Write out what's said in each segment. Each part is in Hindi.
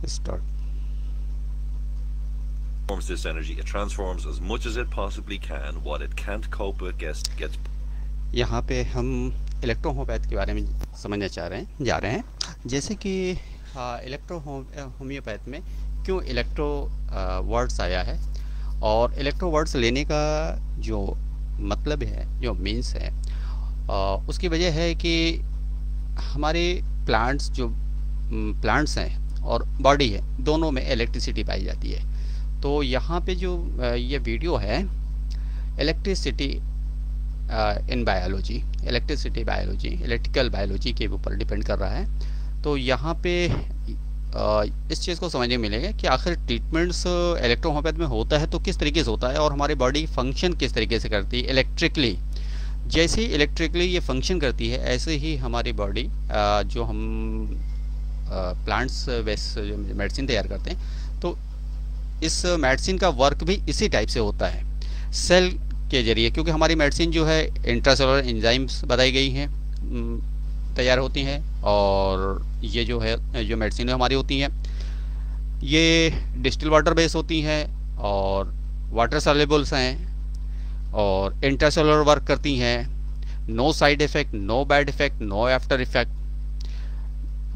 Start. Transforms this energy. It transforms as much as it possibly can. What it can't cope with gets यहाँ पे हम इलेक्ट्रोहोम्योपैथ के बारे में समझना जा रहे हैं। जैसे कि होम्योपैथ में क्यों इलेक्ट्रो वर्ड्स आया है, और इलेक्ट्रो वर्ड्स लेने का जो मतलब है, जो मीन्स है, उसकी वजह है कि हमारे प्लांट्स हैं और बॉडी है, दोनों में इलेक्ट्रिसिटी पाई जाती है। तो यहाँ पे जो ये वीडियो है electricity in biology, electrical biology के ऊपर डिपेंड कर रहा है। तो यहाँ पे इस चीज़ को समझने मिलेगा कि आखिर ट्रीटमेंट्स इलेक्ट्रोहोम्योपैथ में होता है तो किस तरीके से होता है, और हमारी बॉडी फंक्शन किस तरीके से करती है इलेक्ट्रिकली। जैसे ही इलेक्ट्रिकली ये फंक्शन करती है, ऐसे ही हमारी बॉडी जो हम प्लांट्स बेस मेडिसिन तैयार करते हैं, तो इस मेडिसिन का वर्क भी इसी टाइप से होता है, सेल के जरिए। क्योंकि हमारी मेडिसिन जो है इंट्रासेलुलर एंजाइम्स बताई गई हैं तैयार होती हैं, और ये जो है जो मेडिसिन हमारी होती हैं ये डिस्टिल वाटर बेस होती हैं और वाटर सॉल्युबल्स हैं और इंट्रासेलुलर वर्क करती हैं। No side effect, no bad effect, no after effect.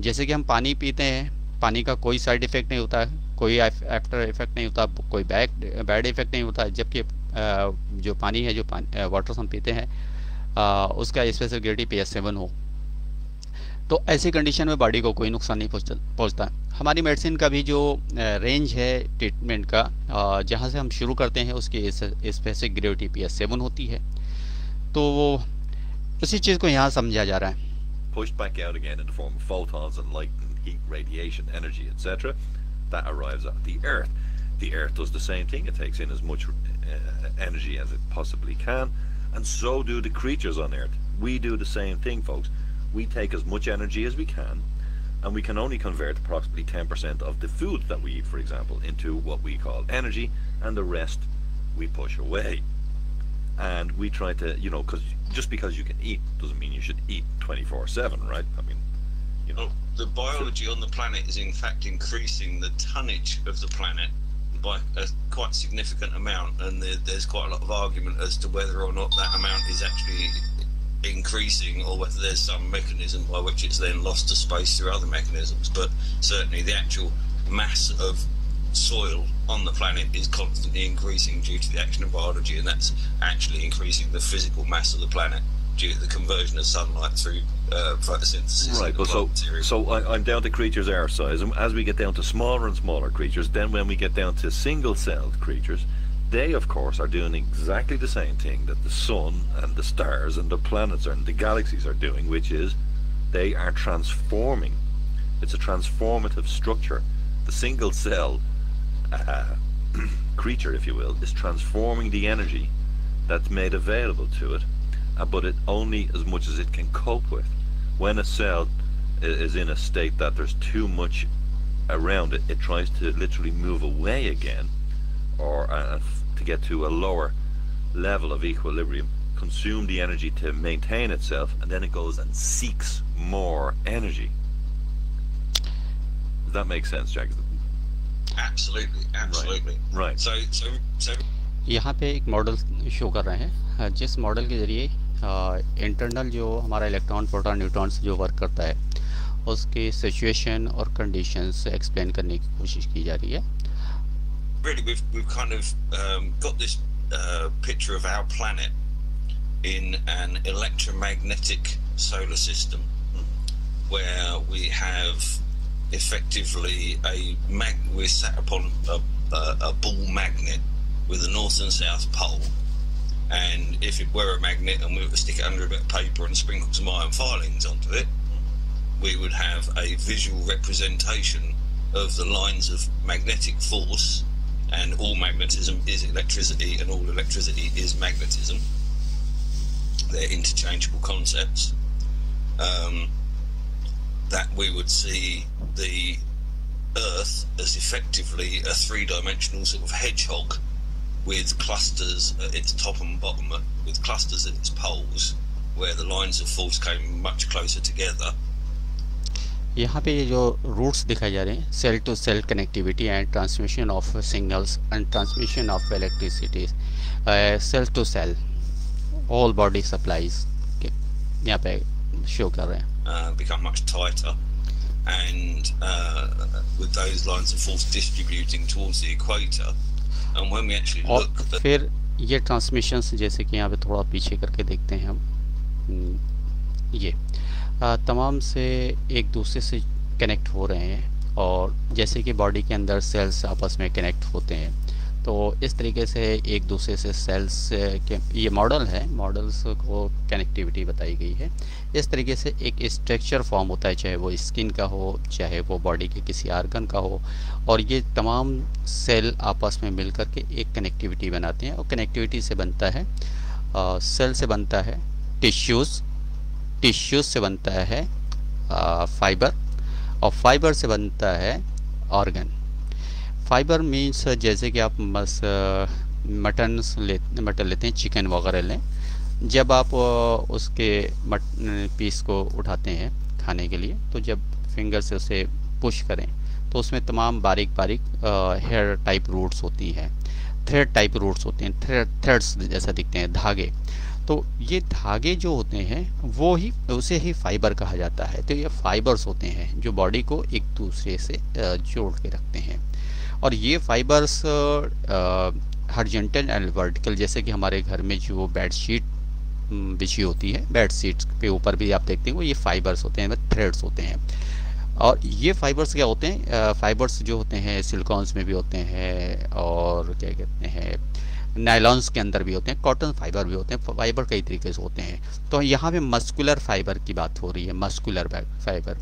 जैसे कि हम पानी पीते हैं, पानी का कोई साइड इफ़ेक्ट नहीं होता, कोई आफ्टर इफ़ेक्ट नहीं होता, कोई बैड इफ़ेक्ट नहीं होता। जबकि जो पानी है, जो वाटर हम पीते हैं, उसका स्पेशल ग्रेविटी pH 7 हो, तो ऐसी कंडीशन में बॉडी को कोई नुकसान नहीं पहुंचता। हमारी मेडिसिन का भी जो रेंज है ट्रीटमेंट का, जहां से हम शुरू करते हैं उसकी स्पेसिफिक ग्रेविटी pH 7 होती है। तो वो उसी चीज़ को यहाँ समझा जा रहा है। pushed back out again in the form of photons and light and heat, radiation, energy, etc. That arrives at the Earth. The Earth does the same thing. It takes in as much energy as it possibly can, and so do the creatures on Earth. We do the same thing, folks. We take as much energy as we can, and we can only convert approximately 10% of the food that we eat, for example, into what we call energy, and the rest we push away. And we try to, because just because you can eat doesn't mean you should eat 24/7, right? I mean, the biology on the planet is in fact increasing the tonnage of the planet by a quite significant amount, and there's quite a lot of argument as to whether or not that amount is actually increasing, or whether there's some mechanism by which it's then lost to space through other mechanisms. But certainly the actual mass of soil on the planet is constantly increasing due to the action of biology, and that's actually increasing the physical mass of the planet due to the conversion of sunlight through photosynthesis. Right, but so I'm down to creatures our size, and as we get down to smaller and smaller creatures, then when we get down to single-celled creatures, they of course are doing exactly the same thing that the sun and the stars and the planets and the galaxies are doing, which is they are transforming. It's a transformative structure. The single cell creature, if you will, is transforming the energy that's made available to it, but it only as much as it can cope with. When a cell is in a state that there's too much around it, it tries to literally move away again, or to get to a lower level of equilibrium, consume the energy to maintain itself, and then it goes and seeks more energy. Does that make sense, Jack? Absolutely. Right. So यहाँ पे एक मॉडल शो कर रहे हैं, जिस मॉडल के ज़रिए इंटरनल जो हमारा इलेक्ट्रॉन, प्रोटॉन, न्यूट्रॉन्स जो वर्क करता है उसकी सिचुएशन और कंडीशंस एक्सप्लेन करने की कोशिश की जा रही है। Really, we've kind of got this picture of our planet in an electromagnetic solar system, where we have effectively we're sat upon a ball magnet with a north and south pole, and if it were a magnet and we were to stick it under a bit of paper and sprinkle some iron filings onto it, we would have a visual representation of the lines of magnetic force. And all magnetism is electricity, and all electricity is magnetism. They're interchangeable concepts. That we would see the Earth as effectively a three-dimensional sort of hedgehog with clusters at its top and bottom, with clusters at its poles, where the lines of force came much closer together. यहाँ पे ये जो रूट्स दिखाए जा रहे हैं, cell to cell connectivity and transmission of signals and transmission of electricity, cell to cell all body supplies के यहाँ पे शो कर रहे हैं। become much tighter, and with those lines of force distributing towards the equator, and when we actually look और फिर ये ट्रांसमिशंस जैसे कि यहाँ पे थोड़ा पीछे करके देखते हैं हम, ये तमाम से एक दूसरे से कनेक्ट हो रहे हैं, और जैसे कि बॉडी के अंदर सेल्स आपस में कनेक्ट होते हैं, तो इस तरीके से एक दूसरे से सेल्स के ये मॉडल है, मॉडल्स को कनेक्टिविटी बताई गई है। इस तरीके से एक स्ट्रक्चर फॉर्म होता है, चाहे वो स्किन का हो, चाहे वो बॉडी के किसी आर्गन का हो, और ये तमाम सेल आपस में मिलकर के एक कनेक्टिविटी बनाते हैं, और कनेक्टिविटी से बनता है सेल से बनता है टिश्यूज़, टिश्यूज़ से बनता है फाइबर, और फाइबर से बनता है ऑर्गन। फाइबर मीन्स जैसे कि आप मटन लेते हैं, चिकन वगैरह लें, जब आप उसके पीस को उठाते हैं खाने के लिए, तो जब फिंगर से उसे पुश करें तो उसमें तमाम बारीक बारीक हेयर टाइप रूट्स होती हैं, थ्रेड टाइप रूट्स होते हैं, थ्रेड्स जैसा दिखते हैं, धागे। तो ये धागे जो होते हैं वो ही, उसे ही फाइबर कहा जाता है। तो ये फाइबर्स होते हैं जो बॉडी को एक दूसरे से जोड़ के रखते हैं, और ये फाइबर्स हॉरिजॉन्टल एंड वर्टिकल, जैसे कि हमारे घर में जो बेडशीट बिछी होती है, बेड शीट्स के ऊपर भी आप देखते हैं वो ये फाइबर्स होते हैं, थ्रेड्स होते हैं। और ये फाइबर्स क्या होते हैं, फाइबर्स जो होते हैं सिलिकॉन्स में भी होते हैं, और क्या कहते हैं नायलॉन्स के अंदर भी होते हैं, कॉटन फाइबर भी होते हैं, फाइबर कई तरीके से होते हैं। तो यहाँ पे मस्कुलर फाइबर की बात हो रही है, मस्कुलर फाइबर।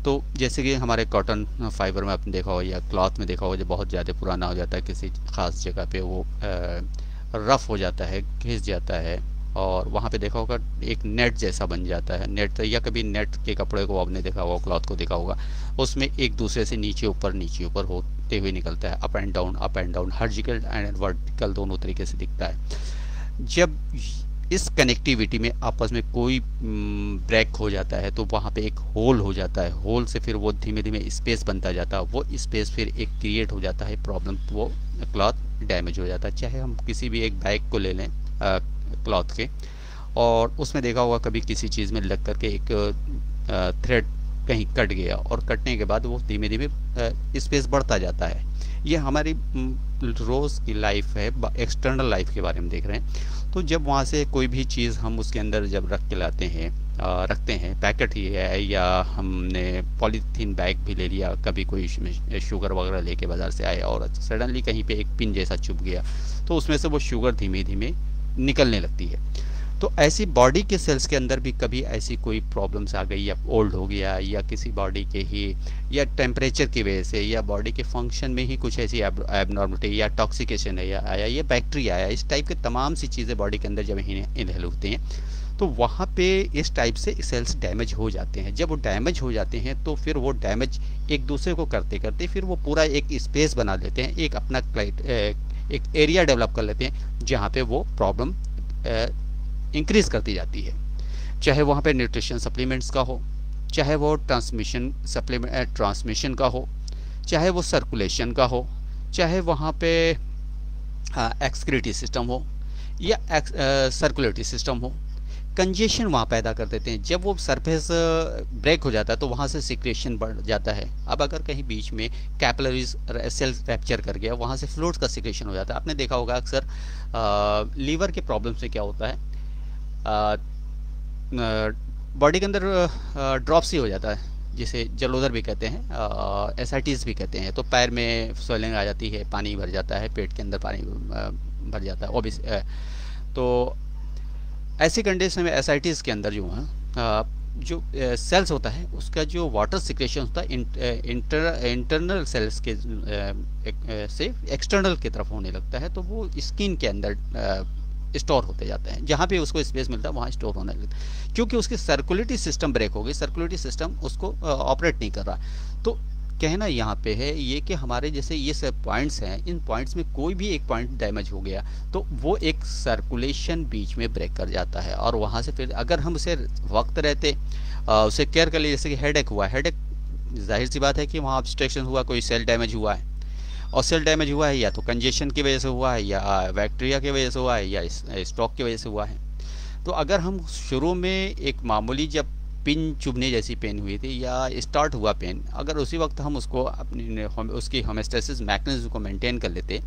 तो जैसे कि हमारे कॉटन फाइबर में आपने देखा हो या क्लॉथ में देखा हो, जब बहुत ज़्यादा पुराना हो जाता है किसी ख़ास जगह पे, वो रफ़ हो जाता है, घिस जाता है, और वहाँ पे देखा होगा एक नेट जैसा बन जाता है। नेट, या कभी नेट के कपड़े को आपने देखा होगा, क्लॉथ को देखा होगा, उसमें एक दूसरे से नीचे ऊपर होते हुए निकलता है, up and down, horizontal and vertical दोनों तरीके से दिखता है। जब इस कनेक्टिविटी में आपस में कोई ब्रेक हो जाता है तो वहाँ पे एक होल हो जाता है, होल से फिर वो धीमे धीमे स्पेस बनता जाता है, वो स्पेस फिर एक क्रिएट हो जाता है प्रॉब्लम, वो क्लॉथ डैमेज हो जाता है। चाहे हम किसी भी एक बैग को ले लें क्लॉथ के, और उसमें देखा होगा कभी किसी चीज़ में लग करके एक थ्रेड कहीं कट गया, और कटने के बाद वो धीमे धीमे स्पेस बढ़ता जाता है। ये हमारी रोज़ की लाइफ है, एक्सटर्नल लाइफ के बारे में देख रहे हैं। तो जब वहाँ से कोई भी चीज़ हम उसके अंदर जब रख के लाते हैं, रखते हैं, पैकेट ही है या हमने पॉलीथीन बैग भी ले लिया, कभी कोई शुगर वगैरह लेके बाज़ार से आए और सडनली कहीं पे एक पिन जैसा चुभ गया, तो उसमें से वो शुगर धीमे धीमे निकलने लगती है। तो ऐसी बॉडी के सेल्स के अंदर भी कभी ऐसी कोई प्रॉब्लम्स आ गई, या ओल्ड हो गया, या किसी बॉडी के ही, या टेम्परेचर की वजह से, या बॉडी के फंक्शन में ही कुछ ऐसी एबनॉर्मलिटी या टॉक्सिकेशन है, या आया, या बैक्टीरिया आया, इस टाइप के तमाम सी चीज़ें बॉडी के अंदर जब इनहेल होती हैं, तो वहाँ पे इस टाइप से सेल्स डैमेज हो जाते हैं। जब वो डैमेज हो जाते हैं तो फिर वो डैमेज एक दूसरे को करते करते फिर वो पूरा एक स्पेस बना लेते हैं, एक अपना एक एरिया डेवलप कर लेते हैं, जहाँ पे वो प्रॉब्लम इंक्रीज़ करती जाती है। चाहे वहाँ पे न्यूट्रिशन सप्लीमेंट्स का हो, चाहे वो ट्रांसमिशन का हो, चाहे वो सर्कुलेशन का हो, चाहे वहाँ पे एक्सक्रीटरी सिस्टम हो या सर्कुलेटरी सिस्टम हो, कंजेशन वहाँ पैदा कर देते हैं। जब वो सरफेस ब्रेक हो जाता है तो वहाँ से सिक्रेशन बढ़ जाता है। अब अगर कहीं बीच में कैपिलरीज सेल रैप्चर कर गया, वहाँ से फ्लूइड्स का सिक्रेशन हो जाता है। आपने देखा होगा अक्सर लीवर के प्रॉब्लम से क्या होता है, बॉडी के अंदर ड्रॉप्सी हो जाता है, जिसे जलोदर भी कहते हैं, एसाइटिस भी कहते हैं। तो पैर में स्वेलिंग आ जाती है, पानी भर जाता है, पेट के अंदर पानी भर जाता है। तो ऐसी कंडीशन में एसाइटिस के अंदर जो है जो सेल्स होता है उसका जो वाटर सिक्रेशन होता है इंटरनल सेल्स के से एक्सटर्नल की तरफ होने लगता है, तो वो स्किन के अंदर स्टोर होते जाते हैं। जहाँ पे उसको स्पेस मिलता है वहाँ स्टोर होने लगता है, क्योंकि उसकी सर्कुलेटरी सिस्टम ब्रेक हो गई, सर्कुलेटरी सिस्टम उसको ऑपरेट नहीं कर रहा। तो कहना यहाँ पे है ये कि हमारे जैसे ये सब पॉइंट्स हैं, इन पॉइंट्स में कोई भी एक पॉइंट डैमेज हो गया तो वो एक सर्कुलेशन बीच में ब्रेक कर जाता है, और वहाँ से फिर अगर हम उसे वक्त रहते उसे केयर कर लिए, जैसे कि हेडेक हुआ, हेडेक जाहिर सी बात है कि वहाँ ऑब्स्ट्रक्शन हुआ, कोई सेल डैमेज हुआ है, और सेल डैमेज हुआ है या तो कंजेशन की वजह से हुआ है, या बैक्टीरिया की वजह से हुआ है, या स्टॉक की वजह से हुआ है। तो अगर हम शुरू में एक मामूली जब पिन चुभने जैसी पेन हुई थी या स्टार्ट हुआ पेन, अगर उसी वक्त हम उसको अपनी उसकी होम्योस्टेसिस मैकेनिज्म को मेंटेन कर लेते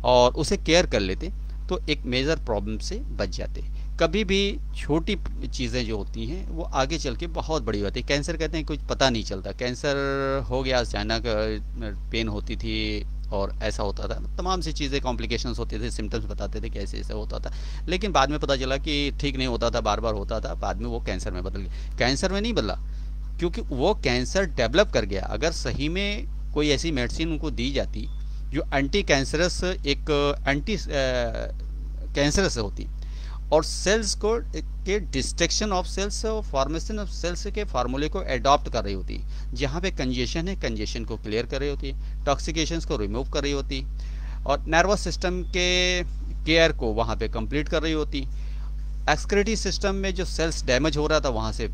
और उसे केयर कर लेते तो एक मेजर प्रॉब्लम से बच जाते। कभी भी छोटी चीज़ें जो होती हैं वो आगे चल के बहुत बड़ी होती है। कैंसर कहते हैं कुछ पता नहीं चलता, कैंसर हो गया अचानक पेन होती थी और ऐसा होता था, तमाम सी चीज़ें कॉम्प्लिकेशंस होते थे, सिम्टम्स बताते थे कैसे ऐसा होता था, लेकिन बाद में पता चला कि ठीक नहीं होता था, बार बार होता था, बाद में वो कैंसर में बदल गया। कैंसर में नहीं बदला क्योंकि वो कैंसर डेवलप कर गया। अगर सही में कोई ऐसी मेडिसिन उनको दी जाती जो एंटी कैंसरस एक एंटी कैंसरस होती और सेल्स को के डिस्ट्रक्शन ऑफ सेल्स और फॉर्मेशन ऑफ सेल्स के फार्मूले को अडॉप्ट कर रही होती, जहाँ पे कंजेशन है कंजेशन को क्लियर कर रही होती, टॉक्सिकेशंस को रिमूव कर रही होती, और नर्वस सिस्टम के केयर को वहाँ पे कंप्लीट कर रही होती। एक्सक्रीटरी सिस्टम में जो सेल्स डैमेज हो रहा था वहाँ से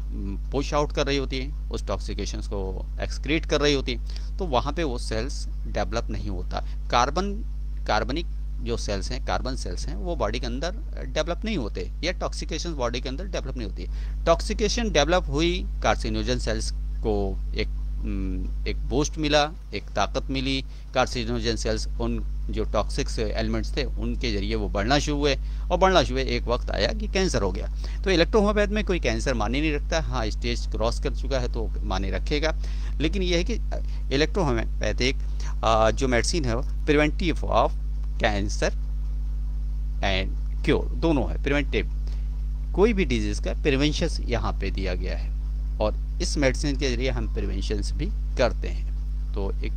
पुश आउट कर रही होती है, उस टॉक्सिकेशंस को एक्सक्रीट कर रही होती, तो वहाँ पे वो सेल्स डेवलप नहीं होता। कार्बनिक जो सेल्स हैं, कार्बन सेल्स हैं, वो बॉडी के अंदर डेवलप नहीं होते, या टॉक्सिकेशन बॉडी के अंदर डेवलप नहीं होती। टॉक्सिकेशन डेवलप हुई, कार्सिनोजन सेल्स को एक बूस्ट मिला, एक ताकत मिली, कार्सिनोजन सेल्स उन जो टॉक्सिक एलिमेंट्स थे उनके जरिए वो बढ़ना शुरू हुए, और बढ़ना शुरू हुए एक वक्त आया कि कैंसर हो गया। तो इलेक्ट्रोहोम्योपैथ में कोई कैंसर माने नहीं रखता, हाँ स्टेज क्रॉस कर चुका है तो माने रखेगा, लेकिन यह है कि इलेक्ट्रोहोम्योपैथिक जो मेडिसिन है वो preventive of cancer and cure दोनों है। प्रिवेंटिव कोई भी डिजीज़ का प्रिवेंशन यहाँ पे दिया गया है, और इस मेडिसिन के जरिए हम प्रिवेंशंस भी करते हैं। तो एक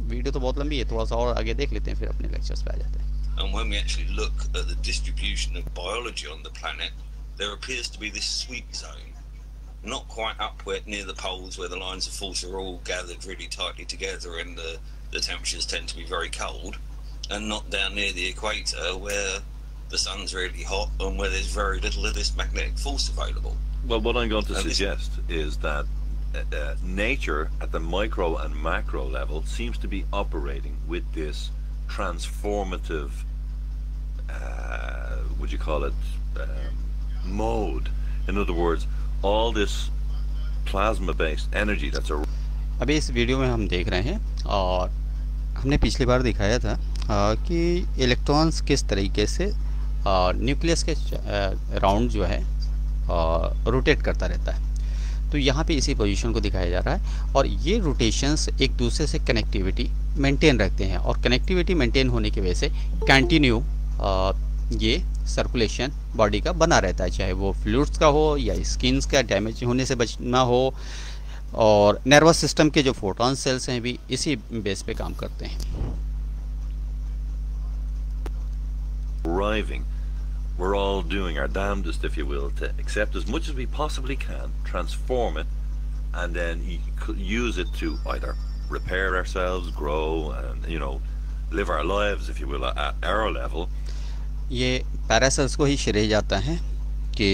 वीडियो तो बहुत लंबी है, थोड़ा सा और आगे देख लेते हैं, फिर अपने लेक्चर्स पे आ जाते हैं। And when we actually look at the distribution of biology on the planet, there appears to be this sweet zone, not quite up where near the poles where the lines of force are all gathered really tightly together and the temperatures tend to be very cold, and not down near the equator where the sun's really hot and where there's very little of this magnetic force available. Well, what I'm going to suggest is that nature at the micro and macro level seems to be operating with this transformative, would you call it, mode. In other words, all this plasma-based energy that's a... अभी इस वीडियो में हम देख रहे हैं, और हमने पिछली बार दिखाया था कि इलेक्ट्रॉन्स किस तरीके से न्यूक्लियस के राउंड जो है रोटेट करता रहता है। तो यहाँ पे इसी पोजीशन को दिखाया जा रहा है, और ये रोटेशंस एक दूसरे से कनेक्टिविटी मेंटेन रखते हैं, और कनेक्टिविटी मेंटेन होने की वजह से कंटिन्यू ये सर्कुलेशन बॉडी का बना रहता है, चाहे वो फ्लूइड्स का हो या स्किन्स का डैमेज होने से बचना हो। और नर्वस सिस्टम के जो फोटोन सेल्स हैं भी इसी बेस पे काम करते हैं। Arriving, we're all doing our damnedest, if you will, to accept as much as we possibly can, transform it, and then use it to either repair ourselves, grow, and live our lives, if you will, at our level. ये पैरासेल्स को ही श्रेय जाता है कि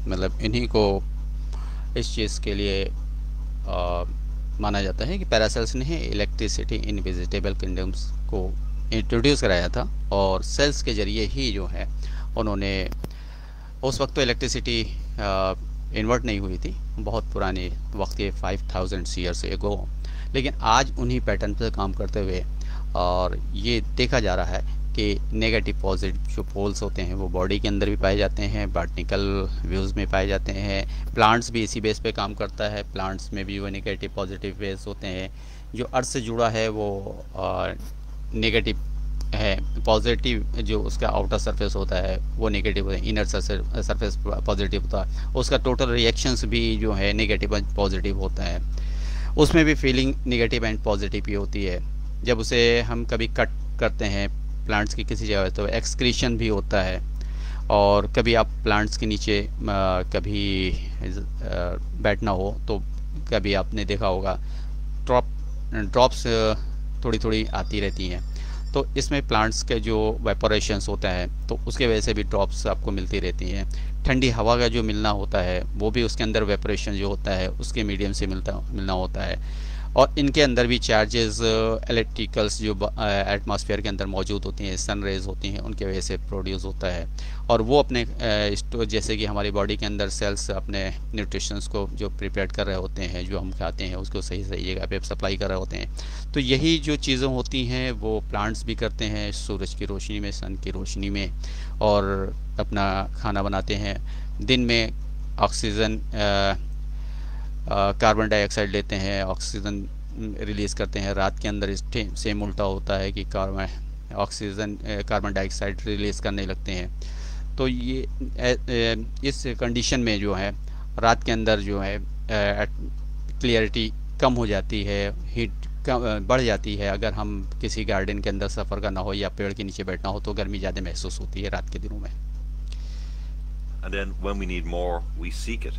मतलब इन्हीं को इस चीज़ के लिए माना जाता है कि पैरासेल्स ने इलेक्ट्रिसिटी इन वेजिटेबल किंगडम्स को इंट्रोड्यूस कराया था, और सेल्स के ज़रिए ही जो है उन्होंने, उस वक्त तो इलेक्ट्रिसिटी इन्वर्ट नहीं हुई थी, बहुत पुराने वक्त के 5000 ईयर्स एगो, लेकिन आज उन्हीं पैटर्न पर काम करते हुए और ये देखा जा रहा है कि नेगेटिव पॉजिटिव जो पोल्स होते हैं वो बॉडी के अंदर भी पाए जाते हैं, बॉटनिकल व्यूज़ में पाए जाते हैं। प्लांट्स भी इसी बेस पे काम करता है, प्लांट्स में भी वो नेगेटिव पॉजिटिव वेव्स होते हैं। जो अर्थ से जुड़ा है वो नेगेटिव है, पॉजिटिव जो उसका आउटर सरफेस होता है वो नेगेटिव होता है, इनर सरफेस पॉजिटिव होता है। उसका टोटल रिएक्शंस भी जो है नेगेटिव एंड पॉजिटिव होता है, उसमें भी फीलिंग नेगेटिव एंड पॉजिटिव ही होती है। जब उसे हम कभी कट करते हैं प्लांट्स की किसी जगह तो एक्सक्रीशन भी होता है, और कभी आप प्लांट्स के नीचे कभी बैठना हो तो कभी आपने देखा होगा ड्रॉप्स थोड़ी थोड़ी आती रहती हैं, तो इसमें प्लांट्स के जो वेपोरेशंस होता है तो उसके वजह से भी ड्रॉप्स आपको मिलती रहती हैं। ठंडी हवा का जो मिलना होता है वो भी उसके अंदर वेपोरेशन जो होता है उसके मीडियम से मिलना होता है। और इनके अंदर भी चार्जेस इलेक्ट्रिकल्स जो एटमॉस्फेयर के अंदर मौजूद होती हैं, सन रेज होती हैं, उनके वजह से प्रोड्यूस होता है। और वो अपने जैसे कि हमारी बॉडी के अंदर सेल्स अपने न्यूट्रिशंस को जो प्रिपेयर कर रहे होते हैं, जो हम खाते हैं उसको सही सही जगह पे सप्लाई कर रहे होते हैं। तो यही जो चीज़ें होती हैं वो प्लांट्स भी करते हैं सूरज की रोशनी में, सन की रोशनी में, और अपना खाना बनाते हैं। दिन में ऑक्सीजन कार्बन डाइऑक्साइड लेते हैं, ऑक्सीजन रिलीज़ करते हैं। रात के अंदर सेम उल्टा होता है कि कार्बन डाइऑक्साइड रिलीज़ करने लगते हैं। तो ये इस कंडीशन में जो है रात के अंदर जो है क्लियरिटी कम हो जाती है, हीट बढ़ जाती है। अगर हम किसी गार्डन के अंदर सफ़र करना हो या पेड़ के नीचे बैठना हो तो गर्मी ज़्यादा महसूस होती है रात के दिनों में। And then when we need more, we seek it.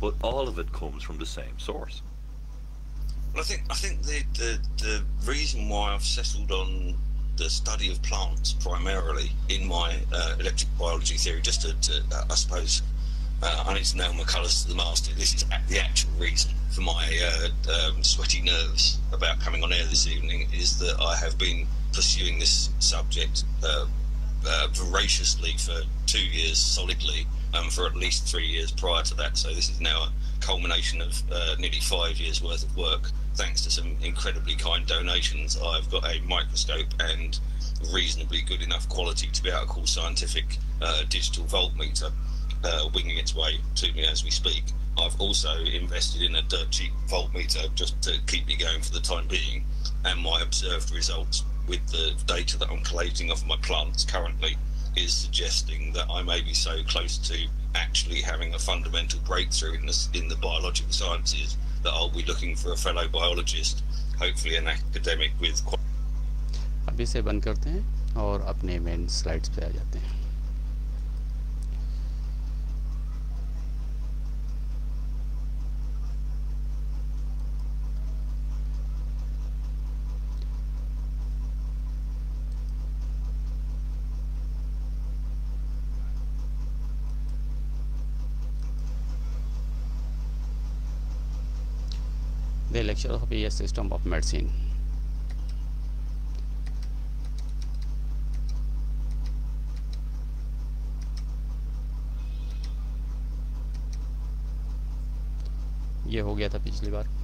But all of it comes from the same source. Well, I think the reason why I've settled on the study of plants primarily in my electric biology theory, just to I suppose I need to nail my colours to the mast. This is the actual reason for my sweaty nerves about coming on air this evening, is that I have been pursuing this subject voraciously for 2 years solidly. For at least 3 years prior to that, so this is now a culmination of nearly 5 years worth of work. Thanks to some incredibly kind donations, I've got a microscope and reasonably good enough quality to be able to call scientific digital voltmeter winging its way to me as we speak. I've also invested in a dirt cheap voltmeter just to keep me going for the time being, and my observed results with the data that I'm collating off my plants currently is suggesting that I may be so close to actually having a fundamental breakthrough in the biological sciences that I'll be looking for a fellow biologist, hopefully an academic with. अभी से बंद करते हैं और अपने मेन स्लाइड्स पे आ जाते हैं। The lecture of BS System of Medicine. ये हो गया था पिछली बार।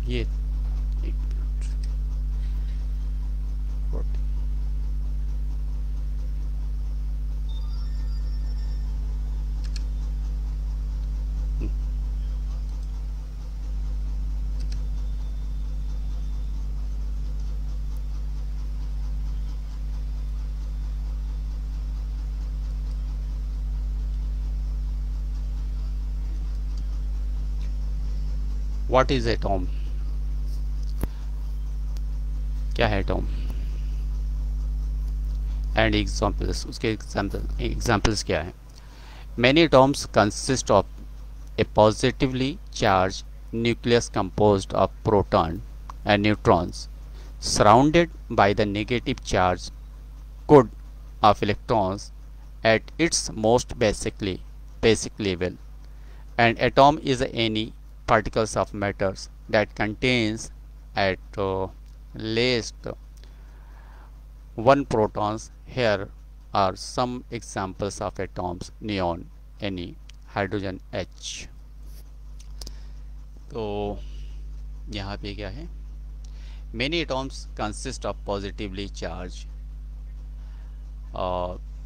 ये एक What is atom? क्या है एटॉम एंड एग्जाम्पल्स, उसके एग्जाम्पल्स क्या है। Many atoms consist of A positively charge nucleus composed of proton and neutrons surrounded by the negative charge could of electrons at its most basic level. An atom is any particles of matters that contains at least one protons. Here are some examples of atoms: neon, Ne, hydrogen H. तो यहाँ पे क्या है, many atoms consist of positively charged,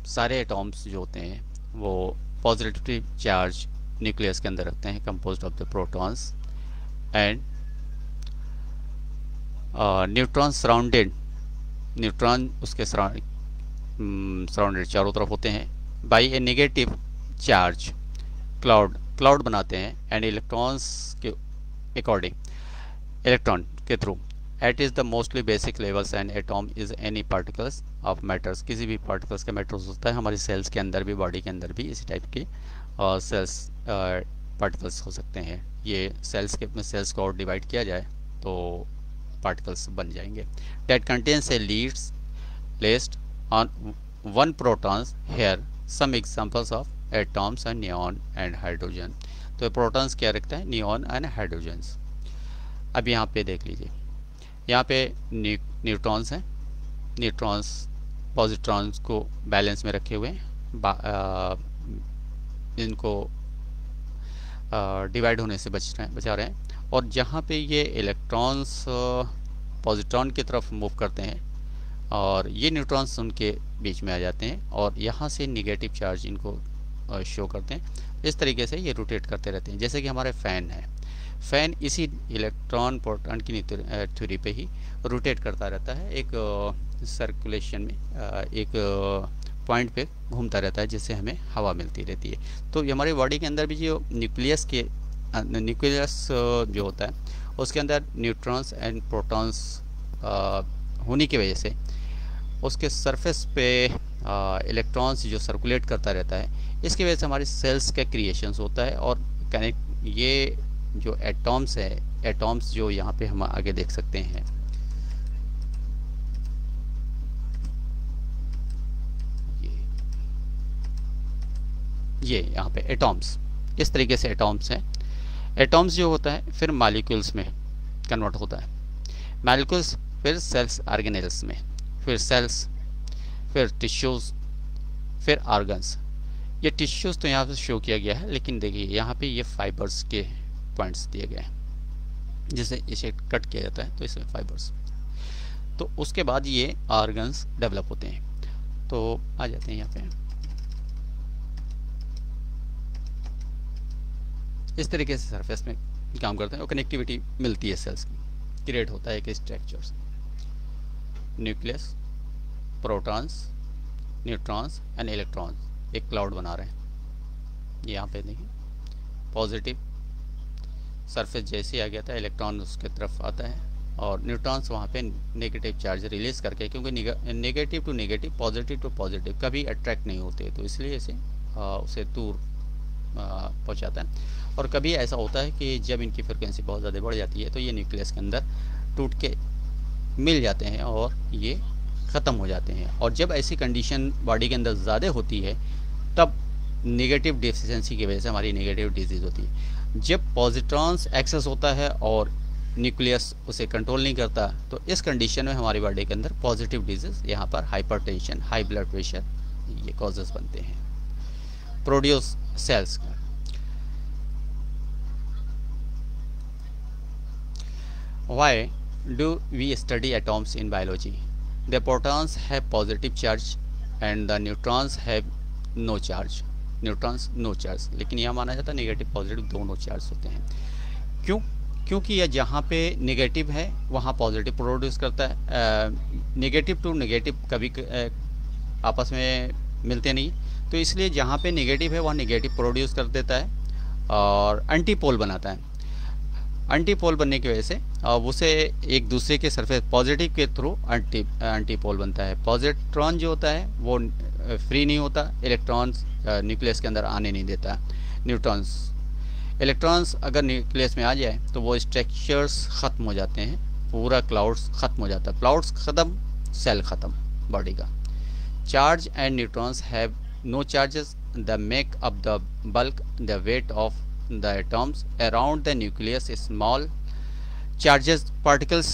सारे एटॉम्स जो होते हैं वो पॉजिटिवली चार्ज न्यूक्लियस के अंदर रखते हैं, composed of the protons and neutron surrounded, neutron उसके सराउंडेड चारों तरफ होते हैं by a negative charge cloud बनाते हैं एंड इलेक्ट्रॉन्स के अकॉर्डिंग, इलेक्ट्रॉन के through at is the mostly basic levels and atom is any particles of matters, किसी भी पार्टिकल्स का मैटर्स होता है, हमारी सेल्स के अंदर भी, बॉडी के अंदर भी इसी टाइप की सेल्स पार्टिकल्स हो सकते हैं। ये सेल्स के में सेल्स को और डिवाइड किया जाए तो पार्टिकल्स बन जाएंगे। That contains a leads placed on one protons here some examples of atoms and neon and hydrogen। तो प्रोटॉन्स क्या रखता है, नियॉन एंड हाइड्रोजन्स। अब यहाँ पे देख लीजिए, यहाँ पे न्यूट्रॉन्स हैं, न्यूट्रॉन्स पॉजिट्रॉन्स को बैलेंस में रखे हुए हैं, इनको डिवाइड होने से बचा रहे हैं। और जहाँ पे ये इलेक्ट्रॉन्स पॉजिट्रॉन की तरफ मूव करते हैं और ये न्यूट्रॉन्स उनके बीच में आ जाते हैं और यहाँ से निगेटिव चार्ज इनको शो करते हैं। इस तरीके से ये रोटेट करते रहते हैं, जैसे कि हमारे फ़ैन है। फ़ैन इसी इलेक्ट्रॉन प्रोटॉन की थ्योरी पे ही रोटेट करता रहता है, एक सर्कुलेशन में एक पॉइंट पे घूमता रहता है, जिससे हमें हवा मिलती रहती है। तो हमारे बॉडी के अंदर भी जो न्यूक्लियस जो होता है उसके अंदर न्यूट्रॉन्स एंड प्रोटॉन्स होने की वजह से उसके सरफेस पे इलेक्ट्रॉन्स जो सर्कुलेट करता रहता है, इसकी वजह से हमारे सेल्स का क्रिएशंस होता है। और कनेक्ट ये जो एटॉम्स है, एटॉम्स जो यहाँ पे हम आगे देख सकते हैं, ये यहाँ पे एटॉम्स, इस तरीके से एटॉम्स हैं। एटॉम्स जो होता है फिर मॉलिक्यूल्स में कन्वर्ट होता है, मॉलिक्यूल्स फिर सेल्स ऑर्गेनेल्स में, फिर सेल्स, फिर टिश्यूज़, फिर ऑर्गन्स। ये टिश्यूज़ तो यहाँ पे शो किया गया है, लेकिन देखिए यहाँ पे ये फाइबर्स के पॉइंट्स दिए गए हैं, जिसे इसे कट किया जाता है तो इसमें फाइबर्स। तो उसके बाद ये ऑर्गन्स डेवलप होते हैं। तो आ जाते हैं यहाँ पे, इस तरीके से सरफेस में काम करते हैं और कनेक्टिविटी मिलती है सेल्स की, क्रिएट होता है एक structures, nucleus, protons, neutrons and electrons, एक क्लाउड बना रहे हैं। यहाँ पे देखिए पॉजिटिव सरफेस जैसे आ गया था, इलेक्ट्रॉन उसके तरफ आता है और न्यूट्रॉन्स वहाँ पे नेगेटिव चार्ज रिलीज करके, क्योंकि negative to negative, positive to positive कभी अट्रैक्ट नहीं होते, तो इसलिए इसे उसे दूर पहुँचाता है। और कभी ऐसा होता है कि जब इनकी फ्रिक्वेंसी बहुत ज़्यादा बढ़ जाती है तो ये न्यूक्लियस के अंदर टूट के मिल जाते हैं और ये ख़त्म हो जाते हैं। और जब ऐसी कंडीशन बॉडी के अंदर ज़्यादा होती है तब नेगेटिव डेफिशिएंसी की वजह से हमारी नेगेटिव डिजीज़ होती है। जब पॉजिट्रॉन्स एक्सेस होता है और न्यूक्लियस उसे कंट्रोल नहीं करता, तो इस कंडीशन में हमारी बॉडी के अंदर पॉजिटिव डिजीज़, यहाँ पर हाइपरटेंशन, हाई ब्लड प्रेशर, ये कॉजेज़ बनते हैं। प्रोड्यूस सेल्स का Why do we study atoms in biology? The protons have positive charge and the neutrons have no charge. Neutrons no charge. लेकिन यह माना जाता है नेगेटिव पॉजिटिव दोनों चार्ज होते हैं। क्यों? क्योंकि यह जहाँ पे नेगेटिव है वहाँ पॉजिटिव प्रोड्यूस करता है। नेगेटिव टू नेगेटिव कभी आपस में मिलते नहीं, तो इसलिए जहाँ पे नेगेटिव है वहाँ नेगेटिव प्रोड्यूस कर देता है और एंटीपोल बनाता है। एंटीपोल बनने की वजह से उसे एक दूसरे के सरफेस पॉजिटिव के थ्रू एंटीपोल बनता है। पॉजिट्रॉन जो होता है वो फ्री नहीं होता, इलेक्ट्रॉन्स न्यूक्लियस के अंदर आने नहीं देता। न्यूट्रॉन्स, इलेक्ट्रॉन्स अगर न्यूक्लियस में आ जाए तो वो स्ट्रक्चर्स ख़त्म हो जाते हैं, पूरा क्लाउड्स ख़त्म हो जाता है। क्लाउड्स ख़त्म, सेल ख़त्म बॉडी का। Charge and neutrons have no charges the make up the bulk the weight of the atoms around the nucleus. Small charges particles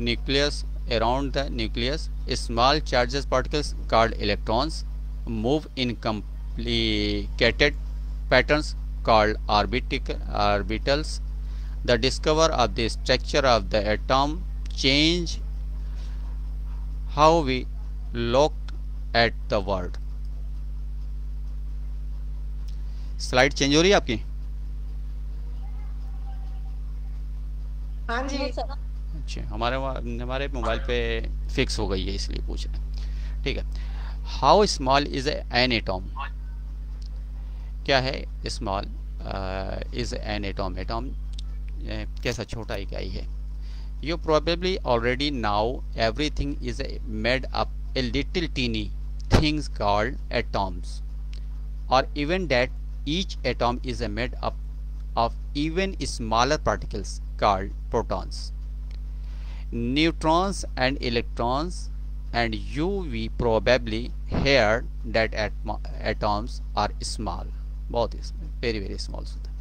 nucleus around the nucleus, small charges particles called electrons move in complicated patterns called orbitals. The discovery of the structure of the atom change how we looked at the world. Slide change हो रही है आपकी? हाँ जी। अच्छा, हमारे मोबाइल पे फिक्स हो गई है इसलिए पूछ रहे हैं। ठीक है। How small is an atom? क्या है small is an atom? Atom कैसा छोटा इकाई है। You probably already now everything is made up a little tiny things called atoms, or even that each atom is made up of even smaller particles called protons, neutrons and electrons, and we probably heard that atoms are small, बहुत very very small होता है.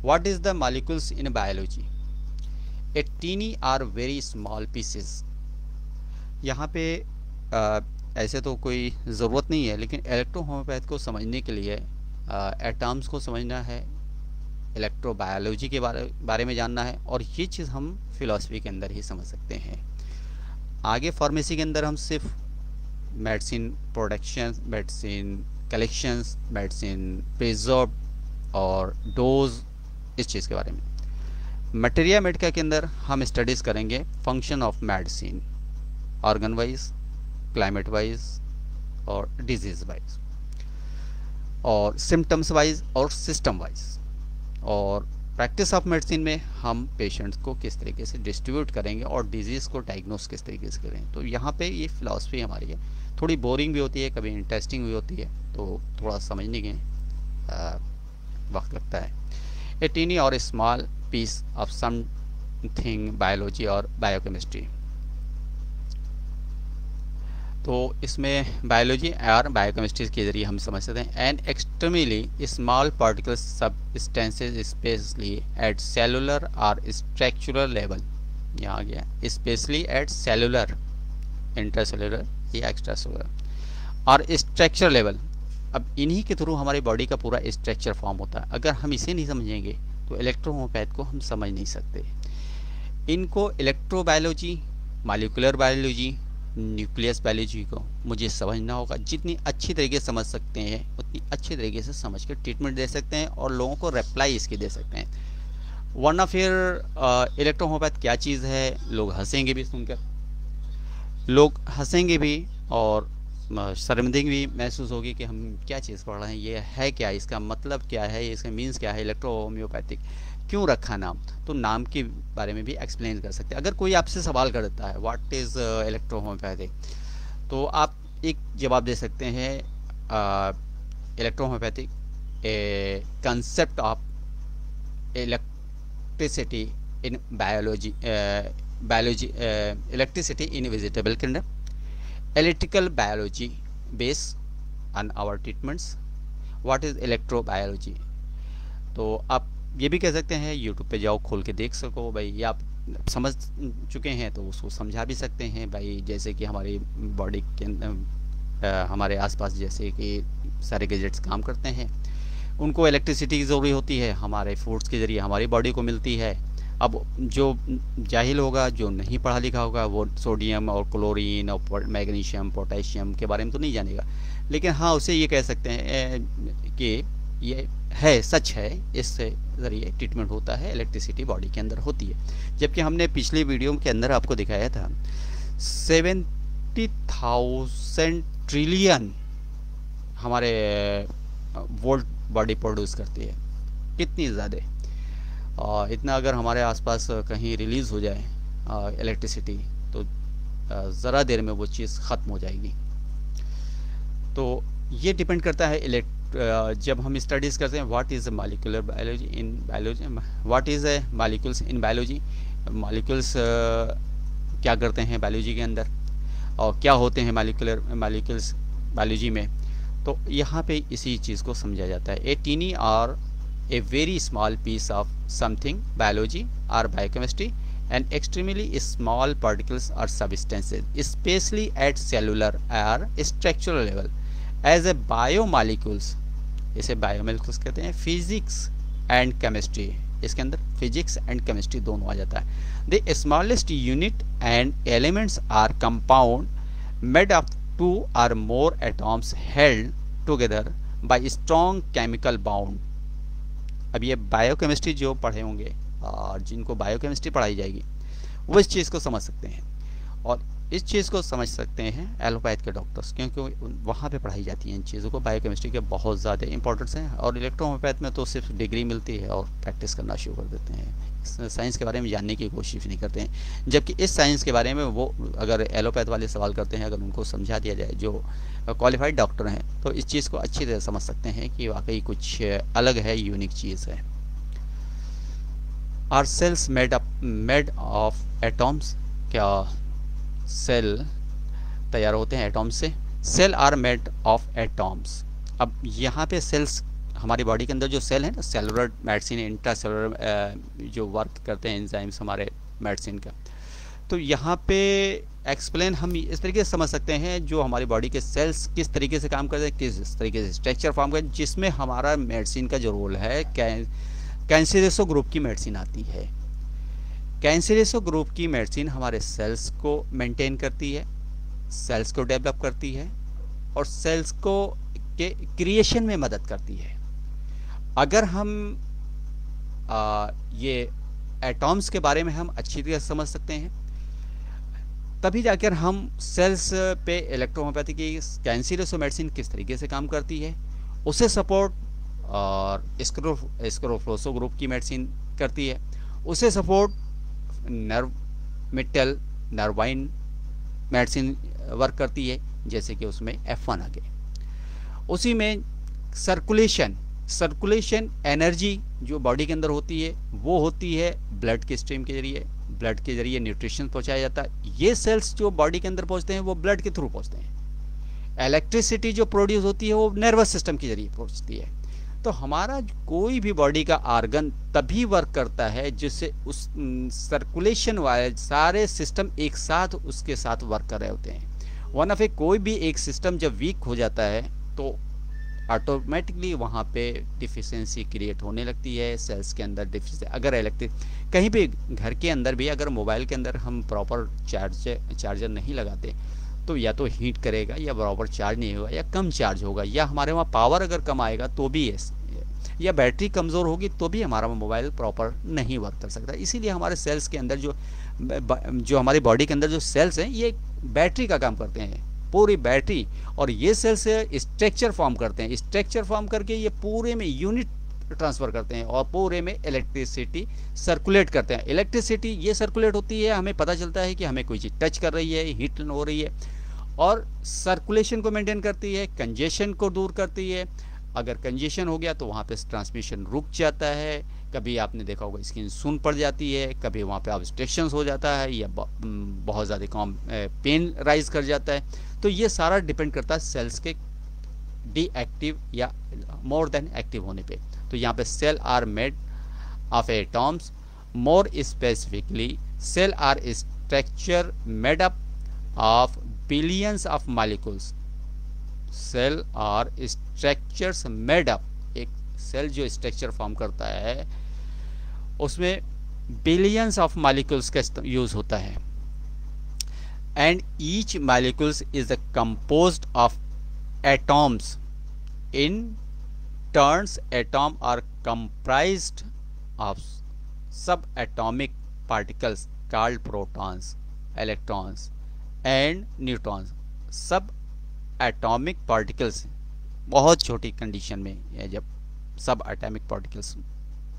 What is the molecules in biology? A teeny are very small pieces. यहाँ पे ऐसे तो कोई ज़रूरत नहीं है, लेकिन इलेक्ट्रोहोम्योपैथ को समझने के लिए एटम्स को समझना है, इलेक्ट्रोबायोलॉजी के बारे में जानना है, और ये चीज़ हम फिलॉसफी के अंदर ही समझ सकते हैं. आगे फार्मेसी के अंदर हम सिर्फ medicine production, medicine collections, medicine preserve और डोज, इस चीज़ के बारे में. मटेरिया मेडिका के अंदर हम स्टडीज़ करेंगे function of medicine, organ wise, climate wise और डिजीज़ वाइज, और सिम्टम्स वाइज और सिस्टम वाइज. और प्रैक्टिस ऑफ मेडिसिन में हम पेशेंट्स को किस तरीके से डिस्ट्रीब्यूट करेंगे और डिजीज़ को डायग्नोस किस तरीके से करें. तो यहाँ पे ये फिलॉसफी हमारी है, थोड़ी बोरिंग भी होती है, कभी इंटरेस्टिंग भी होती है, तो थोड़ा समझने के वक्त लगता है. ए टीनी और small piece of something biology और बायोकेमिस्ट्री. तो इसमें बायोलॉजी और बायोकेमिस्ट्री के जरिए हम समझ सकते हैं. And extremely small particles substances specially at cellular और स्ट्रक्चरल लेवल. यहाँ गया स्पेशली एट सेलुलर, इंटरसेलुलर या एक्स्ट्रा सेलुलर और स्ट्रक्चर लेवल. अब इन्हीं के थ्रू हमारी बॉडी का पूरा स्ट्रक्चर फॉर्म होता है. अगर हम इसे नहीं समझेंगे तो इलेक्ट्रोहोम्योपैथ को हम समझ नहीं सकते. इनको इलेक्ट्रोबायोलॉजी, मॉलिक्यूलर बायोलॉजी, न्यूक्लियस बायोलॉजी को मुझे समझना होगा. जितनी अच्छी तरीके से समझ सकते हैं उतनी अच्छी तरीके से समझ कर ट्रीटमेंट दे सकते हैं और लोगों को रिप्लाई इसकी दे सकते हैं. वरना फिर इलेक्ट्रोहोम्योपैथ क्या चीज़ है, लोग हंसेंगे भी सुनकर, लोग हंसेंगे भी और शर्मिंदगी भी महसूस होगी कि हम क्या चीज़ पढ़ रहे हैं, ये है क्या, इसका मतलब क्या है, इसका मीन्स क्या है, इलेक्ट्रोहोम्योपैथिक क्यों रखा नाम. तो नाम के बारे में भी एक्सप्लेन कर सकते हैं. अगर कोई आपसे सवाल कर देता है व्हाट इज़ इलेक्ट्रोहोम्योपैथिक, तो आप एक जवाब दे सकते हैं electrohomeopathic a concept of electricity in biology, electricity in vegetable kingdom, electrical biology based on our treatments. What is electrobiology? तो आप ये भी कह सकते हैं यूट्यूब पे जाओ, खोल के देख सको भाई, ये आप समझ चुके हैं तो उसको समझा भी सकते हैं भाई. जैसे कि हमारी बॉडी के हमारे आसपास जैसे कि सारे गैजेट्स काम करते हैं, उनको इलेक्ट्रिसिटी की ज़रूरी होती है, हमारे फूड्स के ज़रिए हमारी बॉडी को मिलती है. अब जो जाहिल होगा, जो नहीं पढ़ा लिखा होगा, वो सोडियम और क्लोरीन और मैग्नीशियम, पोटेशियम के बारे में तो नहीं जानेगा, लेकिन हाँ उसे ये कह सकते हैं कि ये है, सच है, इससे ज़रिए ट्रीटमेंट होता है, इलेक्ट्रिसिटी बॉडी के अंदर होती है. जबकि हमने पिछली वीडियो के अंदर आपको दिखाया था 70,000 ट्रिलियन हमारे वोल्ट बॉडी प्रोड्यूस करती है. कितनी ज़्यादा, और इतना अगर हमारे आसपास कहीं रिलीज़ हो जाए इलेक्ट्रिसिटी तो ज़रा देर में वो चीज़ ख़त्म हो जाएगी. तो ये डिपेंड करता है जब हम स्टडीज़ करते हैं what is molecular biology in biology, what is molecules in biology. Molecules क्या करते हैं बायोलॉजी के अंदर और क्या होते हैं मॉलिक्यूल्स बायोलॉजी में. तो यहाँ पे इसी चीज़ को समझा जाता है. ए टीनी और a very small piece of something biology or biochemistry, and extremely small particles or substances especially at cellular or structural level as a biomolecules. इसे बायोमोलिक्यूल्स कहते हैं. फिजिक्स एंड केमिस्ट्री, इसके अंदर फिजिक्स एंड केमिस्ट्री दोनों आ जाता है. The smallest unit and elements are compound made of 2 or more atoms held together by strong chemical bond. अब ये बायोकेमिस्ट्री जो पढ़े होंगे और जिनको बायोकेमिस्ट्री पढ़ाई जाएगी वो इस चीज़ को समझ सकते हैं. और इस चीज़ को समझ सकते हैं एलोपैथ के डॉक्टर्स, क्योंकि वहाँ पे पढ़ाई जाती हैं इन चीज़ों को। बायोकेमिस्ट्री के बहुत ज़्यादा इंपॉर्टेंस हैं, और इलेक्ट्रोहोम्योपैथ में तो सिर्फ डिग्री मिलती है और प्रैक्टिस करना शुरू कर देते हैं, साइंस के बारे में जानने की कोशिश नहीं करते हैं। जबकि इस साइंस के बारे में वो अगर एलोपैथ वाले सवाल करते हैं, अगर उनको समझा दिया जाए, जो क्वालिफाइड डॉक्टर हैं, तो इस चीज़ को अच्छी तरह समझ सकते हैं कि वाकई कुछ अलग है, यूनिक चीज़ है। Are cells made of atoms? क्या सेल तैयार होते हैं एटॉम्स से? Cell are made of atoms. अब यहाँ पे सेल्स, हमारी बॉडी के अंदर जो सेल है ना, सेलुलर मेडिसिन, इंट्रा सेलुलर जो वर्क करते हैं एंजाइम्स हमारे मेडिसिन का, तो यहाँ पे एक्सप्लेन हम इस तरीके से समझ सकते हैं, जो हमारी बॉडी के सेल्स किस तरीके से काम करते हैं, किस तरीके से स्ट्रक्चर फॉर्म करते हैं, जिसमें हमारा मेडिसिन का जो रोल है, कैंसरेसो ग्रुप की मेडिसिन आती है। कैंसरेसो ग्रुप की मेडिसिन हमारे सेल्स को मेंटेन करती है, सेल्स को डेवलप करती है, और सेल्स को के क्रिएशन में मदद करती है। अगर हम ये एटॉम्स के बारे में हम अच्छी तरह से समझ सकते हैं, तभी जाकर हम सेल्स पे इलेक्ट्रोहोम्योपैथी की कैंसरेसो मेडिसिन किस तरीके से काम करती है उसे सपोर्ट, और स्क्रोफ्लोसो ग्रुप की मेडिसिन करती है, उसे सपोर्ट नर्वाइन मेडिसिन वर्क करती है, जैसे कि उसमें F1 आ गए। उसी में सर्कुलेशन एनर्जी जो बॉडी के अंदर होती है, वो होती है ब्लड के स्ट्रीम के जरिए, ब्लड के जरिए न्यूट्रिशन पहुंचाया जाता है। ये सेल्स जो बॉडी के अंदर पहुंचते हैं वो ब्लड के थ्रू पहुंचते हैं। इलेक्ट्रिसिटी जो प्रोड्यूस होती है वो नर्वस सिस्टम के जरिए पहुंचती है। तो हमारा कोई भी बॉडी का आर्गन तभी वर्क करता है जिससे उस सर्कुलेशन वाले सारे सिस्टम एक साथ उसके साथ वर्क कर रहे होते हैं। वरना फिर कोई भी एक सिस्टम जब वीक हो जाता है तो ऑटोमेटिकली वहाँ पे डिफिशियंसी क्रिएट होने लगती है सेल्स के अंदर। अगर इलेक्ट्रिक कहीं भी घर के अंदर भी अगर मोबाइल के अंदर हम प्रॉपर चार्जर नहीं लगाते तो या तो हीट करेगा, या प्रॉपर चार्ज नहीं होगा, या कम चार्ज होगा, या हमारे वहाँ पावर अगर कम आएगा तो भी, या बैटरी कमज़ोर होगी तो भी हमारा मोबाइल प्रॉपर नहीं वर्क कर सकता। इसीलिए हमारे सेल्स के अंदर जो हमारी बॉडी के अंदर जो सेल्स हैं ये बैटरी का काम करते हैं, पूरी बैटरी। और ये सेल्स स्ट्रक्चर फॉर्म करते हैं, स्ट्रक्चर फॉर्म करके ये पूरे में यूनिट ट्रांसफ़र करते हैं और पूरे में इलेक्ट्रिसिटी सर्कुलेट करते हैं। इलेक्ट्रिसिटी ये सर्कुलेट होती है, हमें पता चलता है कि हमें कोई चीज़ टच कर रही है, हीट हो रही है, और सर्कुलेशन को मेंटेन करती है, कंजेशन को दूर करती है। अगर कंजेशन हो गया तो वहाँ पे ट्रांसमिशन रुक जाता है, कभी आपने देखा होगा स्किन सुन पड़ जाती है, कभी वहाँ पे ऑब्स्ट्रक्शंस हो जाता है, या बहुत ज़्यादा पेन राइज कर जाता है। तो ये सारा डिपेंड करता है सेल्स के डीएक्टिव या मोर देन एक्टिव होने पे। तो यहाँ पे cell are made of atoms, more specifically cell are structure made up of billions of molecules. Cell are structures made up, एक सेल जो स्ट्रक्चर फॉर्म करता है उसमें बिलियंस ऑफ मॉलिक्यूल्स का यूज होता है। And each molecules is composed of atoms. In turns atom are comprised of sub atomic particles called protons, electrons and neutrons. Sub atomic particles बहुत छोटी कंडीशन में, जब सब एटॉमिक पार्टिकल्स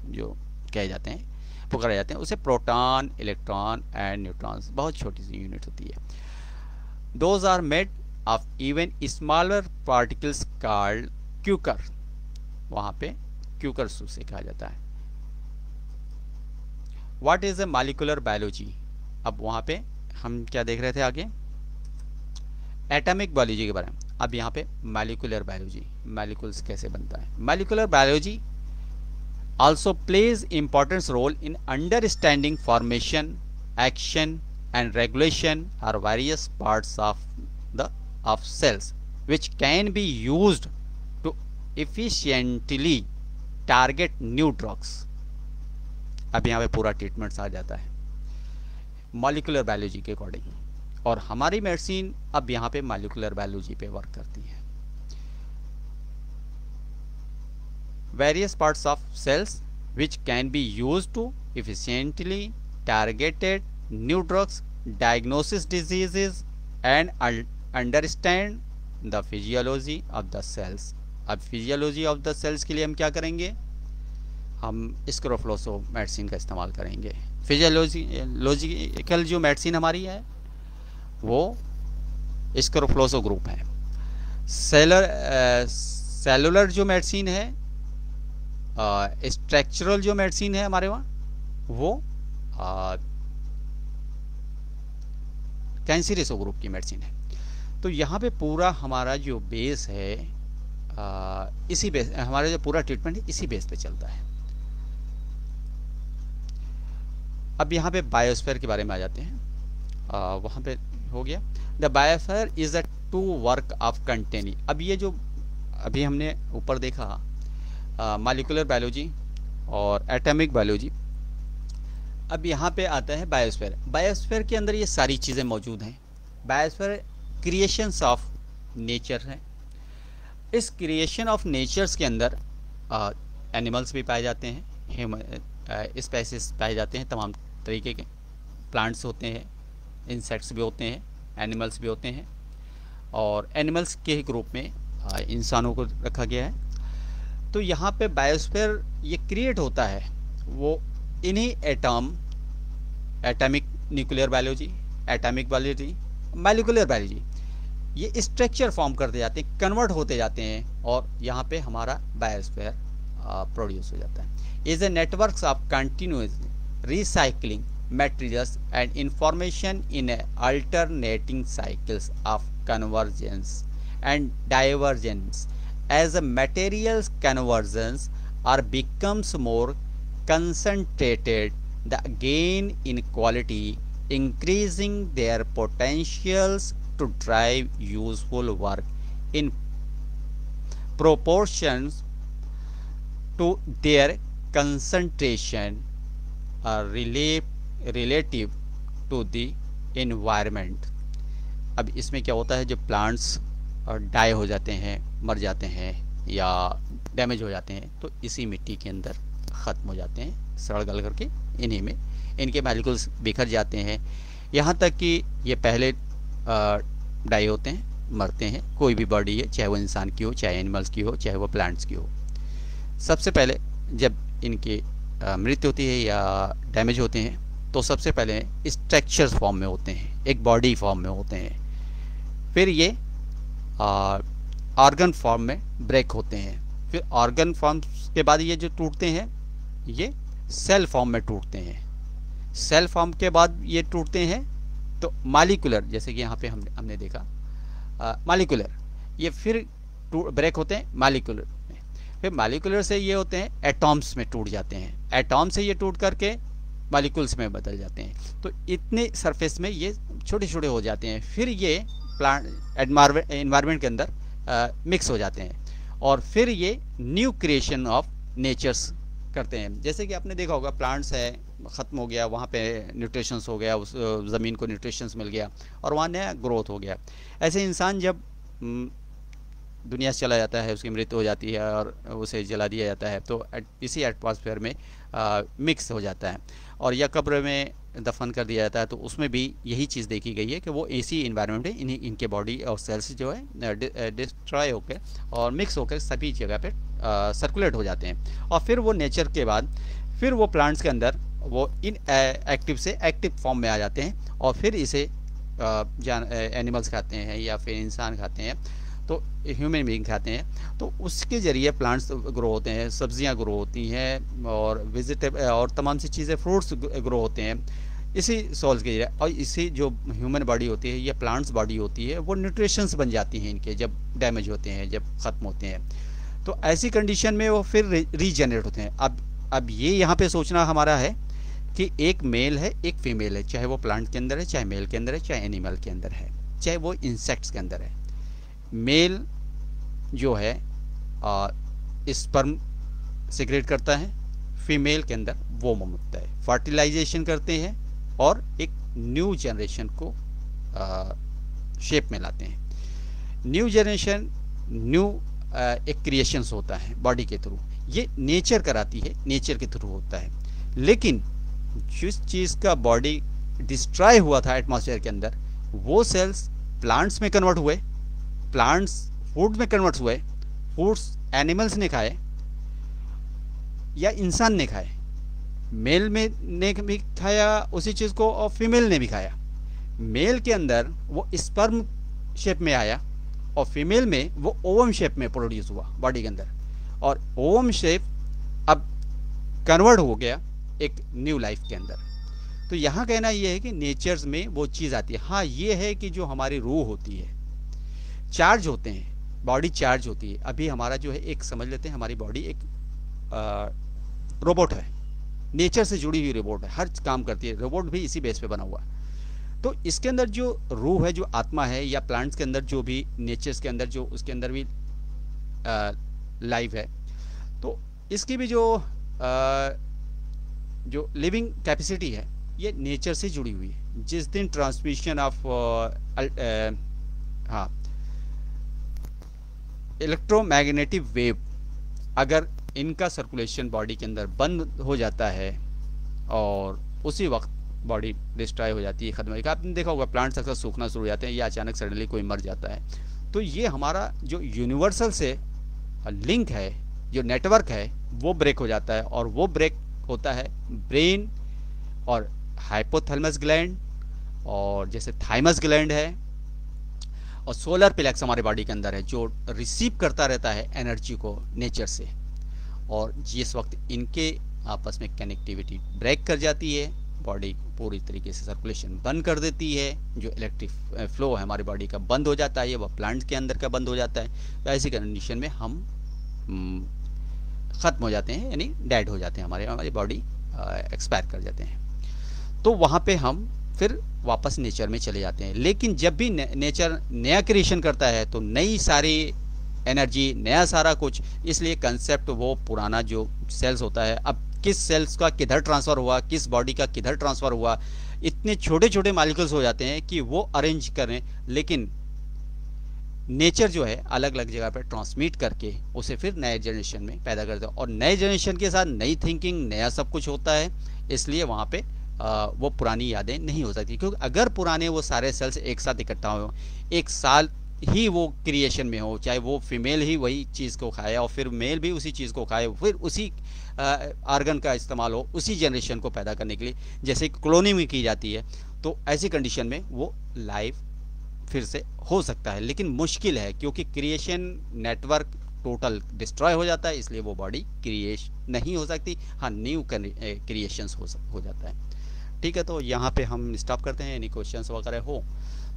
जो कहे जाते हैं, पुकारे जाते हैं, उसे प्रोटॉन, इलेक्ट्रॉन एंड न्यूट्रॉन्स, बहुत छोटी सी यूनिट होती है। Those are made of even smaller particles called quarks. वहाँ पे क्यूकर से कहा जाता है। What is a molecular biology? अब वहाँ पे हम क्या देख रहे थे आगे, एटॉमिक बायोलॉजी के बारे में। अब यहाँ पे मॉलिक्यूलर बायोलॉजी, मॉलिक्यूल्स कैसे बनता है। Molecular biology also plays important role in understanding formation, action and regulation or various parts of cells which can be used to efficiently target new drugs। अब यहाँ पे पूरा ट्रीटमेंट्स आ जाता है मॉलिक्यूलर बायोलॉजी के अकॉर्डिंग, और हमारी मेडिसिन अब यहाँ पे मॉलिक्यूलर बायोलॉजी पे वर्क करती है। Various parts of cells which can be used to efficiently targeted new drugs diagnosis diseases and understand the physiology of the cells। अब फिजियोलॉजी ऑफ द सेल्स के लिए हम क्या करेंगे, हम स्क्रोफ्लोसो मेडिसिन का इस्तेमाल करेंगे। फिजियोलॉजिकल जो मेडिसिन हमारी है वो स्क्रोफ्लोसो ग्रुप है। सेलुलर जो मेडिसिन है, स्ट्रक्चरल जो मेडिसिन है हमारे वहाँ वो कैंसिरेसो ग्रुप की मेडिसिन है। तो यहाँ पे पूरा हमारा जो बेस है इसी बेस, हमारा जो पूरा ट्रीटमेंट है इसी बेस पे चलता है। अब यहाँ पे बायोस्फीयर के बारे में आ जाते हैं। वहाँ पे हो गया the biosphere is a to work of containing. अब ये जो अभी हमने ऊपर देखा मॉलिक्यूलर बायोलॉजी और एटॉमिक बायोलॉजी, अब यहाँ पे आता है बायोस्फीयर। बायोस्फीयर के अंदर ये सारी चीज़ें मौजूद हैं। बायोस्फीयर क्रिएशंस ऑफ नेचर है। इस क्रिएशन ऑफ नेचर्स के अंदर एनिमल्स भी पाए जाते हैं, स्पेसीज पाए जाते हैं, तमाम तरीके के प्लांट्स होते हैं, इंसेक्ट्स भी होते हैं, एनिमल्स भी होते हैं, और एनिमल्स के ही ग्रुप में इंसानों को रखा गया है। तो यहाँ पे बायोस्फीयर ये क्रिएट होता है वो इन्हीं atomic nuclear biology, atomic biology, molecular biology, ये स्ट्रक्चर फॉर्म करते जाते हैं, कन्वर्ट होते जाते हैं, और यहाँ पे हमारा बायोस्फीयर प्रोड्यूस हो जाता है। Is a networks of continuous recycling materials and information in a alternating cycles of convergence and divergence. As a materials convergence or becomes more concentrated, the gain in quality, increasing their potentials to drive useful work in proportions to their concentration relative to the environment। अब इसमें क्या होता है, जब प्लांट्स डाई हो जाते हैं, मर जाते हैं या डैमेज हो जाते हैं, तो इसी मिट्टी के अंदर ख़त्म हो जाते हैं, सड़ गल करके इन्हीं में इनके मॉलिक्यूल्स बिखर जाते हैं, यहाँ तक कि ये पहले डाई होते हैं, मरते हैं। कोई भी बॉडी है, चाहे वो इंसान की हो, चाहे एनिमल्स की हो, चाहे वो प्लांट्स की हो, सबसे पहले जब इनकी मृत्यु होती है या डैमेज होते हैं तो सबसे पहले स्ट्रक्चर्स फॉर्म में होते हैं, एक बॉडी फॉर्म में होते हैं, फिर ये ऑर्गन फॉर्म में ब्रेक होते हैं, फिर ऑर्गन फॉर्म के बाद ये जो टूटते हैं ये सेल फॉर्म में टूटते हैं, सेल फॉर्म के बाद ये टूटते हैं तो मॉलिक्यूलर, जैसे कि यहाँ पे हमने देखा मॉलिक्यूलर, ये फिर ब्रेक होते हैं मॉलिक्यूलर में, फिर मॉलिक्यूलर से ये होते हैं एटॉम्स में टूट जाते हैं, एटॉम से ये टूट करके मॉलिक्यूल्स में बदल जाते हैं। तो इतने सरफेस में ये छोटे छोटे हो जाते हैं, फिर ये प्लांट एनवायरनमेंट के अंदर मिक्स हो जाते हैं, और फिर ये न्यू क्रिएशन ऑफ नेचर्स करते हैं। जैसे कि आपने देखा होगा, प्लांट्स है, ख़त्म हो गया, वहाँ पे न्यूट्रिशंस हो गया, उस ज़मीन को न्यूट्रिशंस मिल गया और वहाँ नया ग्रोथ हो गया। ऐसे इंसान जब दुनिया से चला जाता है, उसकी मृत्यु हो जाती है और उसे जला दिया जाता है, तो इसी एटमॉस्फेयर में मिक्स हो जाता है, और या कब्र में दफन कर दिया जाता है, तो उसमें भी यही चीज़ देखी गई है कि वो ऐसी इन्वायरमेंट है, इनके बॉडी और सेल्स जो है डिस्ट्रॉय होकर और मिक्स होकर सभी जगह पे सर्कुलेट हो जाते हैं, और फिर वो नेचर के बाद फिर वो प्लांट्स के अंदर वो इन एक्टिव से एक्टिव फॉर्म में आ जाते हैं, और फिर इसे एनिमल्स खाते हैं या फिर इंसान खाते हैं, तो ह्यूमन बीइंग खाते हैं, तो उसके ज़रिए प्लांट्स ग्रो होते हैं, सब्जियां ग्रो होती हैं, और वेजिटेबल और तमाम सी चीज़ें, फ्रूट्स ग्रो होते हैं इसी सॉल्स के जरिए। और इसी जो ह्यूमन बॉडी होती है या प्लांट्स बॉडी होती है, वो न्यूट्रिशंस बन जाती हैं इनके, जब डैमेज होते हैं, जब ख़त्म होते हैं, तो ऐसी कंडीशन में वो फिर रीजनरेट होते हैं। अब ये यहाँ पे सोचना हमारा है कि एक मेल है, एक फीमेल है, चाहे वो प्लांट के अंदर है, चाहे मेल के अंदर है, चाहे एनिमल के अंदर है, चाहे वो इंसेक्ट्स के अंदर है। मेल जो है स्पर्म सिक्रेट करता है, फीमेल के अंदर वो होता है, फर्टिलाइजेशन करते हैं और एक न्यू जनरेशन को शेप में लाते हैं। न्यू जनरेशन, न्यू एक क्रिएशंस होता है बॉडी के थ्रू, ये नेचर कराती है, नेचर के थ्रू होता है। लेकिन जिस चीज़ का बॉडी डिस्ट्रॉय हुआ था एटमॉस्फेयर के अंदर, वो सेल्स प्लांट्स में कन्वर्ट हुए, प्लांट्स फूड में कन्वर्ट हुए, फूड्स एनिमल्स ने खाए या इंसान ने खाए, मेल में ने भी खाया उसी चीज़ को और फीमेल ने भी खाया। मेल के अंदर वो स्पर्म शेप में आया और फीमेल में वो ओवम शेप में प्रोड्यूस हुआ बॉडी के अंदर, और ओवम शेप अब कन्वर्ट हो गया एक न्यू लाइफ के अंदर। तो यहाँ कहना ये है कि नेचर्स में वो चीज़ आती है। हाँ ये है कि जो हमारी रूह होती है, चार्ज होते हैं, बॉडी चार्ज होती है। अभी हमारा जो है एक समझ लेते हैं हमारी बॉडी एक रोबोट है, नेचर से जुड़ी हुई रोबोट है, हर काम करती है, रोबोट भी इसी बेस पे बना हुआ। तो इसके अंदर जो रूह है, जो आत्मा है, या प्लांट्स के अंदर जो भी नेचर्स के अंदर जो उसके अंदर भी लाइफ है, तो इसकी भी जो लिविंग कैपेसिटी है ये नेचर से जुड़ी हुई है। जिस दिन ट्रांसमिशन ऑफ हाँ इलेक्ट्रोमैग्नेटिक वेव, अगर इनका सर्कुलेशन बॉडी के अंदर बंद हो जाता है और उसी वक्त बॉडी डिस्ट्रॉय हो जाती है, खत्म हो जाती है। आपने देखा होगा प्लांट्स अक्सर सूखना शुरू हो जाते हैं या अचानक सडनली कोई मर जाता है। तो ये हमारा जो यूनिवर्सल से लिंक है, जो नेटवर्क है, वो ब्रेक हो जाता है, और वो ब्रेक होता है ब्रेन और हाइपोथैलेमस ग्लैंड, और जैसे थाइमस ग्लैंड है, और सोलर प्लेक्स हमारे बॉडी के अंदर है जो रिसीव करता रहता है एनर्जी को नेचर से। और जिस वक्त इनके आपस में कनेक्टिविटी ब्रेक कर जाती है, बॉडी पूरी तरीके से सर्कुलेशन बंद कर देती है, जो इलेक्ट्रिक फ्लो है हमारी बॉडी का बंद हो जाता है, वह प्लांट्स के अंदर का बंद हो जाता है। तो ऐसी कंडीशन में हम ख़त्म हो जाते हैं, यानी डेड हो जाते हैं, हमारी बॉडी एक्सपायर कर जाते हैं। तो वहाँ पे हम फिर वापस नेचर में चले जाते हैं। लेकिन जब भी नेचर नया क्रिएशन करता है तो नई सारी एनर्जी, नया सारा कुछ, इसलिए कंसेप्ट वो पुराना जो सेल्स होता है, अब किस सेल्स का किधर ट्रांसफ़र हुआ, किस बॉडी का किधर ट्रांसफ़र हुआ, इतने छोटे छोटे मॉलिक्यूल्स हो जाते हैं कि वो अरेंज करें। लेकिन नेचर जो है अलग अलग जगह पर ट्रांसमिट करके उसे फिर नए जनरेशन में पैदा करता है, और नए जनरेशन के साथ नई थिंकिंग, नया सब कुछ होता है। इसलिए वहाँ पे वो पुरानी यादें नहीं हो सकती, क्योंकि अगर पुराने वो सारे सेल्स एक साथ इकट्ठा हो, एक साल ही वो क्रिएशन में हो, चाहे वो फीमेल ही वही चीज़ को खाए और फिर मेल भी उसी चीज़ को खाए, फिर उसी आर्गन का इस्तेमाल हो उसी जनरेशन को पैदा करने के लिए, जैसे क्लोनिंग में की जाती है, तो ऐसी कंडीशन में वो लाइफ फिर से हो सकता है। लेकिन मुश्किल है, क्योंकि क्रिएशन नेटवर्क टोटल डिस्ट्रॉय हो जाता है, इसलिए वो बॉडी क्रिएट नहीं हो सकती। हाँ, न्यू क्रिएशंस हो जाता है। ठीक है, तो यहाँ पे हम स्टॉप करते हैं। एनी क्वेश्चंस वगैरह हो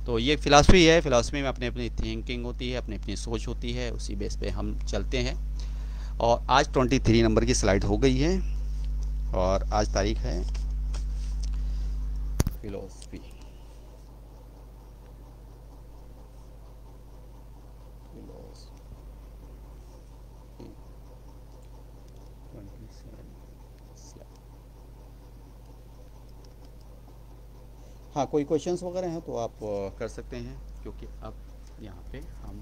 तो ये फिलॉसफी है, फिलॉसफी में अपनी अपनी थिंकिंग होती है, अपनी अपनी सोच होती है, उसी बेस पे हम चलते हैं। और आज 23 नंबर की स्लाइड हो गई है, और आज तारीख है फिलॉसफी हाँ, कोई क्वेश्चंस वगैरह हैं तो आप कर सकते हैं, क्योंकि अब यहाँ पे हम